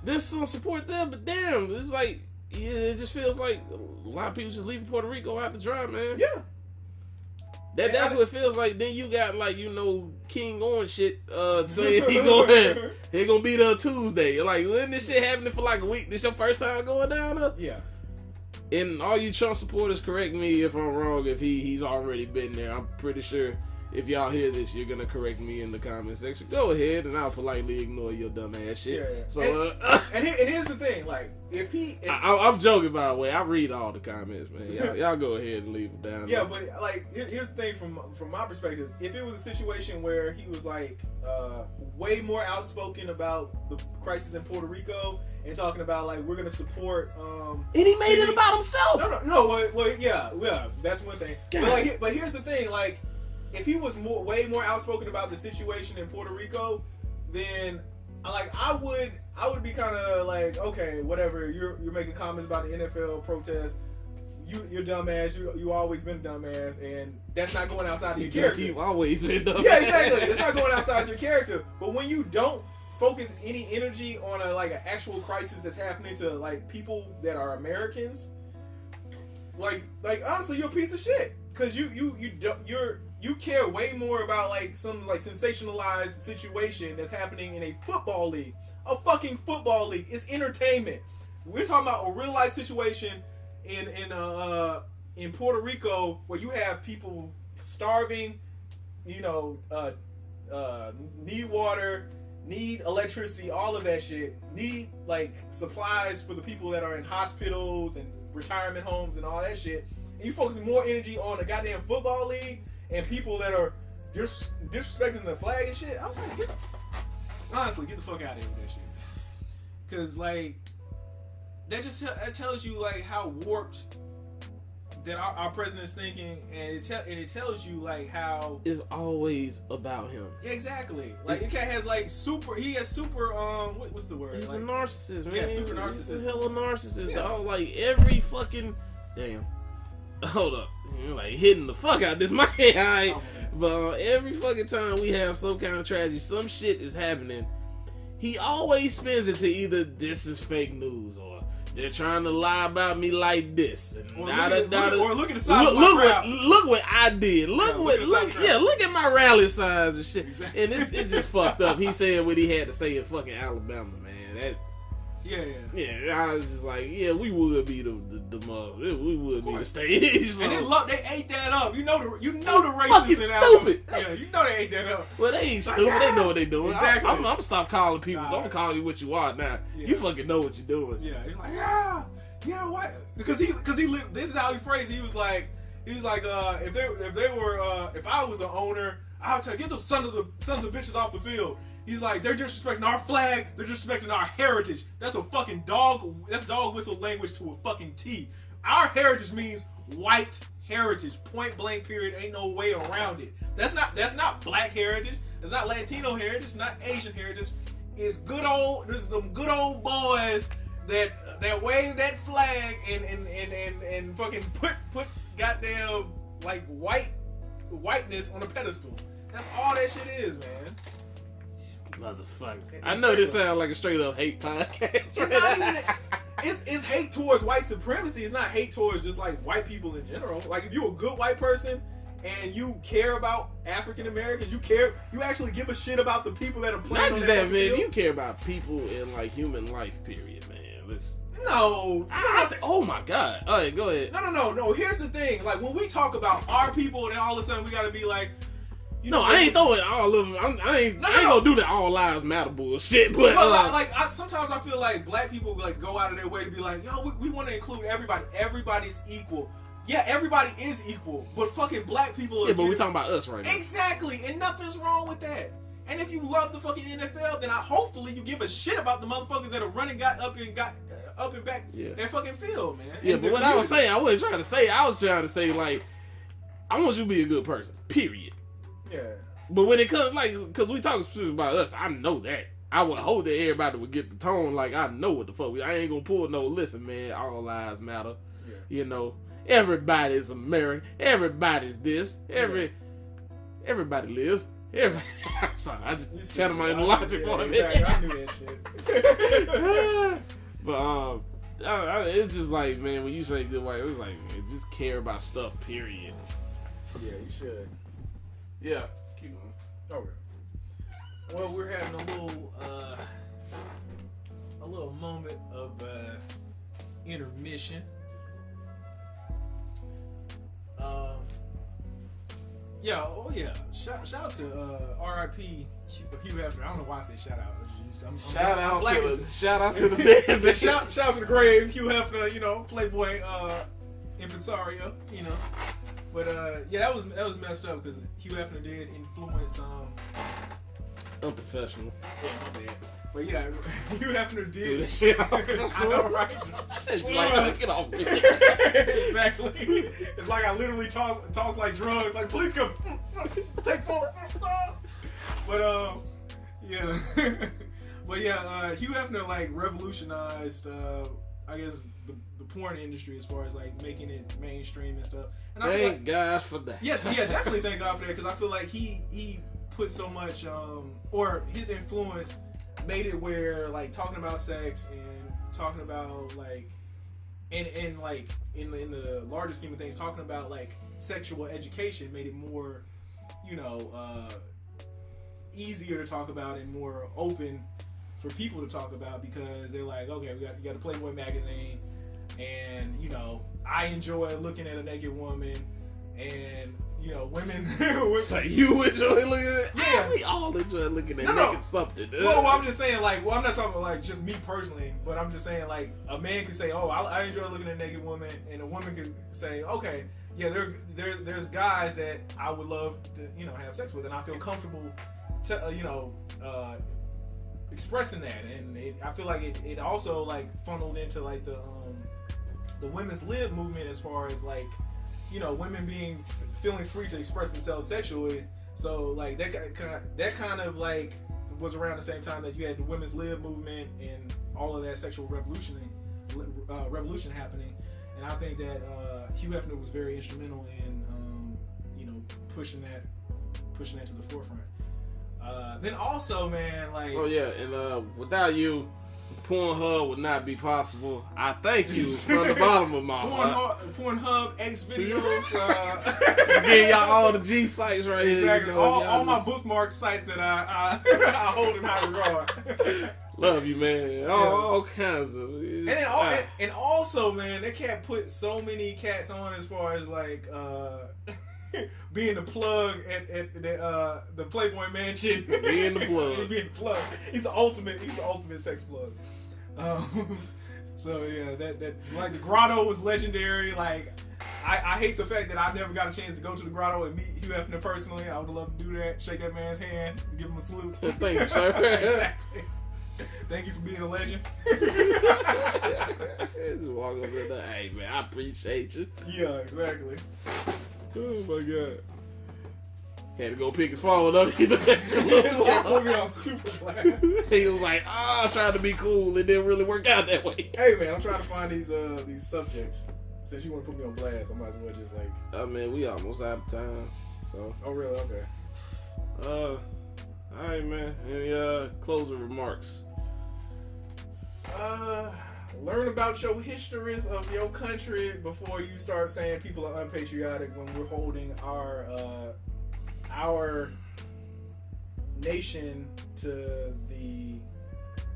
[SPEAKER 2] there's some support there, but damn, it's like it just feels like a lot of people just leaving Puerto Rico out to dry, man.
[SPEAKER 1] Yeah.
[SPEAKER 2] That's what it feels like. Then you got like King Orange shit saying he gonna be there Tuesday. Like when this shit happening for like a week. This your first time going down there?
[SPEAKER 1] Yeah.
[SPEAKER 2] And all you Trump supporters, correct me if I'm wrong. If he's already been there, I'm pretty sure. If y'all hear this, you're gonna correct me in the comment section. Go ahead, and I'll politely ignore your dumb ass shit.
[SPEAKER 1] Yeah.
[SPEAKER 2] So,
[SPEAKER 1] and here's the thing, like,
[SPEAKER 2] I'm joking, by the way. I read all the comments, man. Y'all go ahead and leave it down.
[SPEAKER 1] Yeah, but like, here's the thing from my perspective. If it was a situation where he was like way more outspoken about the crisis in Puerto Rico and talking about like we're gonna support,
[SPEAKER 2] and he made it about himself.
[SPEAKER 1] No. Well, yeah, that's one thing. But here's the thing, like. If he was way more outspoken about the situation in Puerto Rico, then I would be kind of like, okay, whatever. You're making comments about the NFL protest. You're dumbass. You always been a dumbass, and that's not going outside of your character.
[SPEAKER 2] You've always been dumbass.
[SPEAKER 1] Yeah, exactly. It's not going outside your character. But when you don't focus any energy on an actual crisis that's happening to like people that are Americans, like honestly, you're a piece of shit. Because you care way more about like some like sensationalized situation that's happening in a football league. A fucking football league. It's entertainment. We're talking about a real life situation in Puerto Rico where you have people starving, need water, need electricity, all of that shit, need like supplies for the people that are in hospitals and retirement homes and all that shit. And you focus more energy on a goddamn football league and people that are disrespecting the flag and shit. I was like, honestly, get the fuck out of here with that shit. Cause like that tells you like how warped that our president's thinking, and it tells you like how
[SPEAKER 2] it's always about him.
[SPEAKER 1] Exactly. Like the cat has like super. He has super. What's the word?
[SPEAKER 2] He's
[SPEAKER 1] like,
[SPEAKER 2] a narcissist, man.
[SPEAKER 1] Yeah, super narcissist.
[SPEAKER 2] He's a hell of a narcissist.
[SPEAKER 1] Yeah.
[SPEAKER 2] Dog. Like every fucking damn. Hold up, you're like hitting the fuck out this mic, alright? But every fucking time we have some kind of tragedy, some shit is happening. He always spins it to either this is fake news or they're trying to lie about me like this. And
[SPEAKER 1] or look at the size of my crowd.
[SPEAKER 2] Look what I did. Look at my rally size and shit. Exactly. And it's just fucked up. He said what he had to say in fucking Alabama, man. Yeah, I was just like, yeah, we would be the mother. We would be the state. So,
[SPEAKER 1] and they ate that up. You know the racists
[SPEAKER 2] fucking
[SPEAKER 1] in
[SPEAKER 2] stupid.
[SPEAKER 1] Yeah, you know they ate that up.
[SPEAKER 2] Well, they ain't stupid. They know what they doing.
[SPEAKER 1] Exactly.
[SPEAKER 2] I'm gonna stop calling people. I'm gonna call you what you are now. Yeah. You fucking know what you're doing.
[SPEAKER 1] Yeah, he's like, yeah, why? Because he lived. This is how he phrased it. He was like, if I was an owner, I would tell get those sons of bitches off the field. He's like, they're disrespecting our flag. They're disrespecting our heritage. That's a fucking that's dog whistle language to a fucking T. Our heritage means white heritage. Point blank period. Ain't no way around it. That's not black heritage. It's not Latino heritage. It's not Asian heritage. It's them good old boys that wave that flag and fucking put goddamn like whiteness on a pedestal. That's all that shit is, man.
[SPEAKER 2] Motherfuckers. I know this sounds like a straight up hate podcast.
[SPEAKER 1] It's not even. It's hate towards white supremacy. It's not hate towards just like white people in general. Like if you're a good white person and you care about African Americans, you actually give a shit about the people that are playing.
[SPEAKER 2] Not just that, man. You care about people in like human life, period, man.
[SPEAKER 1] No.
[SPEAKER 2] Oh my god. All right, go ahead.
[SPEAKER 1] No. Here's the thing. Like when we talk about our people, then all of a sudden we gotta be like.
[SPEAKER 2] I ain't throwing all of them. I ain't gonna do that all lives matter bullshit. But
[SPEAKER 1] sometimes I feel like black people like go out of their way to be like, yo, we want to include everybody. Everybody's equal. Yeah, everybody is equal, but fucking black people are.
[SPEAKER 2] Yeah, but we're talking about us right now.
[SPEAKER 1] Exactly, and nothing's wrong with that. And if you love the fucking NFL, then hopefully you give a shit about the motherfuckers that are running up and back their fucking field, man.
[SPEAKER 2] Yeah, but what I was saying, I was trying to say like, I want you to be a good person. Period.
[SPEAKER 1] Yeah.
[SPEAKER 2] But when it comes, like, because we talking specifically about us, I know that. I would hope that everybody would get the tone, like, I know what the fuck. I ain't gonna pull no, listen, man, all lives matter. Yeah. You know, everybody's American. Everybody's this. Everybody lives. I'm sorry, I just channel my inner logic for a minute.
[SPEAKER 1] Exactly. I knew that shit.
[SPEAKER 2] But, it's just like, man, when you say good white, it's like, man, just care about stuff, period.
[SPEAKER 1] Yeah, you should.
[SPEAKER 2] Yeah, keep on.
[SPEAKER 1] Okay. Well, we're having a little moment of intermission. Yeah, oh yeah. Shout out to R.I.P. Hugh Hefner. I don't know why I say shout out.
[SPEAKER 2] Shout out to the man.
[SPEAKER 1] Shout out to the grave, Hugh Hefner. You know, Playboy impresario. You know, but yeah, that was messed up because Hugh Hefner did influence.
[SPEAKER 2] Unprofessional.
[SPEAKER 1] Yeah, my bad. But yeah, Hugh Hefner did.
[SPEAKER 2] This shit
[SPEAKER 1] I know, right?
[SPEAKER 2] It's like, get off me.
[SPEAKER 1] Exactly. It's like I literally toss like drugs. Like, police come, take 4. But yeah. But yeah, Hugh Hefner like revolutionized, I guess the porn industry as far as like making it mainstream and stuff. And I
[SPEAKER 2] Thank God for that.
[SPEAKER 1] Yeah, definitely thank God for that because I feel like he put so much, or his influence made it where like talking about sex and talking about like, and like in the larger scheme of things, talking about like sexual education made it more, you know, easier to talk about and more open for people to talk about because they're like, okay, you got a Playboy magazine, and you know, I enjoy looking at a naked woman, and you know, women.
[SPEAKER 2] So you enjoy looking at?
[SPEAKER 1] Yeah,
[SPEAKER 2] we all enjoy looking at naked something.
[SPEAKER 1] Well, I'm just saying, like, I'm not talking about like just me personally, but I'm just saying, like, a man could say, "Oh, I enjoy looking at a naked woman," and a woman could say, "Okay, yeah, there's guys that I would love to, you know, have sex with, and I feel comfortable, you know, expressing that." And I feel like it also like funneled into like the women's lib movement as far as like, you know, women feeling free to express themselves sexually. So like that kind of like was around the same time that you had the women's lib movement and all of that sexual revolution happening. And I think that Hugh Hefner was very instrumental in you know, pushing that to the forefront. Then also, man, like,
[SPEAKER 2] oh yeah, and without you, Pornhub would not be possible. I thank you from the bottom of my heart.
[SPEAKER 1] Pornhub, X videos,
[SPEAKER 2] getting y'all all the G sites right here.
[SPEAKER 1] Exactly.
[SPEAKER 2] You know,
[SPEAKER 1] all my bookmark sites that I I hold in high regard.
[SPEAKER 2] Love you, man. All kinds of.
[SPEAKER 1] And also, man, they can't put so many cats on as far as like being the plug at the Playboy Mansion.
[SPEAKER 2] Being the plug.
[SPEAKER 1] Being the plug. He's the ultimate sex plug. So yeah, that like the grotto was legendary. Like I hate the fact that I never got a chance to go to the grotto and meet Hugh Hefner personally. I would love to do that. Shake that man's hand, give him a salute.
[SPEAKER 2] Thank you, sir.
[SPEAKER 1] Exactly. Thank you for being a legend.
[SPEAKER 2] Just walk over there. Hey man, I appreciate you.
[SPEAKER 1] Yeah, exactly.
[SPEAKER 2] Oh my god. Had to go pick his phone up. He put
[SPEAKER 1] me on super blast.
[SPEAKER 2] He was like, trying to be cool. It didn't really work out that way.
[SPEAKER 1] Hey man, I'm trying to find these subjects. Since you want to put me on blast, I might as well just like.
[SPEAKER 2] I mean, we almost out of time. So.
[SPEAKER 1] Oh really? Okay.
[SPEAKER 2] All right, man. Any closing remarks?
[SPEAKER 1] Learn about your histories of your country before you start saying people are unpatriotic when we're holding our nation to the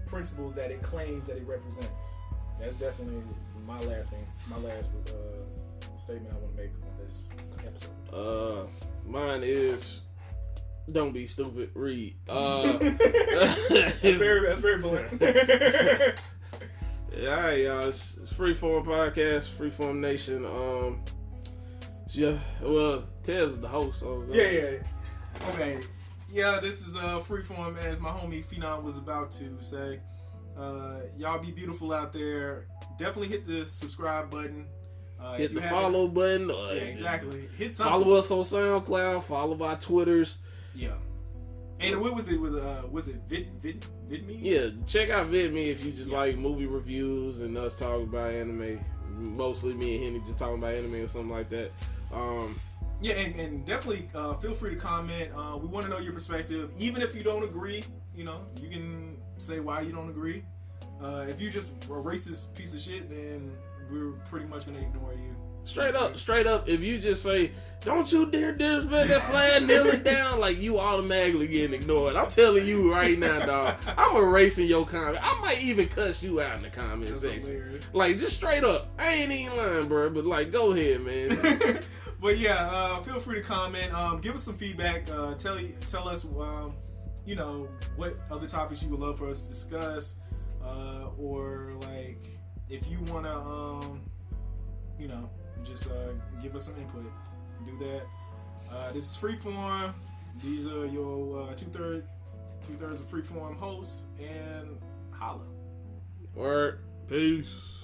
[SPEAKER 1] principles that it claims that it represents. That's definitely my last statement I want to make on this episode.
[SPEAKER 2] Mine is, don't be stupid. Read.
[SPEAKER 1] That's very blunt.
[SPEAKER 2] Yeah, all right, y'all. It's Freeform Podcast, Freeform Nation. Yeah, well, Tez is the host, so
[SPEAKER 1] yeah. Okay, yeah, this is Freeform, as my homie Phenom was about to say. Y'all be beautiful out there. Definitely hit the subscribe button.
[SPEAKER 2] Hit the follow button.
[SPEAKER 1] Yeah, exactly. Hit something.
[SPEAKER 2] Follow us on SoundCloud. Follow our Twitters.
[SPEAKER 1] Yeah. And what was it with was it VidMe?
[SPEAKER 2] Yeah, check out VidMe if you just like movie reviews and us talking about anime. Mostly me and Henny just talking about anime or something like that.
[SPEAKER 1] Yeah, and definitely feel free to comment. We want to know your perspective, even if you don't agree. You know, you can say why you don't agree. If you just a racist piece of shit, then we're pretty much gonna ignore you.
[SPEAKER 2] Straight up, if you just say, don't you dare disrespect that flag, kneeling down, like, you automatically getting ignored. I'm telling you right now, dog, I'm erasing your comment. I might even cuss you out in the comment section. Hilarious. Like, just straight up. I ain't even lying, bro, but, like, go ahead, man.
[SPEAKER 1] But, yeah, feel free to comment. Give us some feedback. Tell us, you know, what other topics you would love for us to discuss. Or, like, if you want to, you know, just give us some input. Do that. This is Freeform. These are your two-thirds of Freeform hosts, and holla.
[SPEAKER 2] Word. Peace.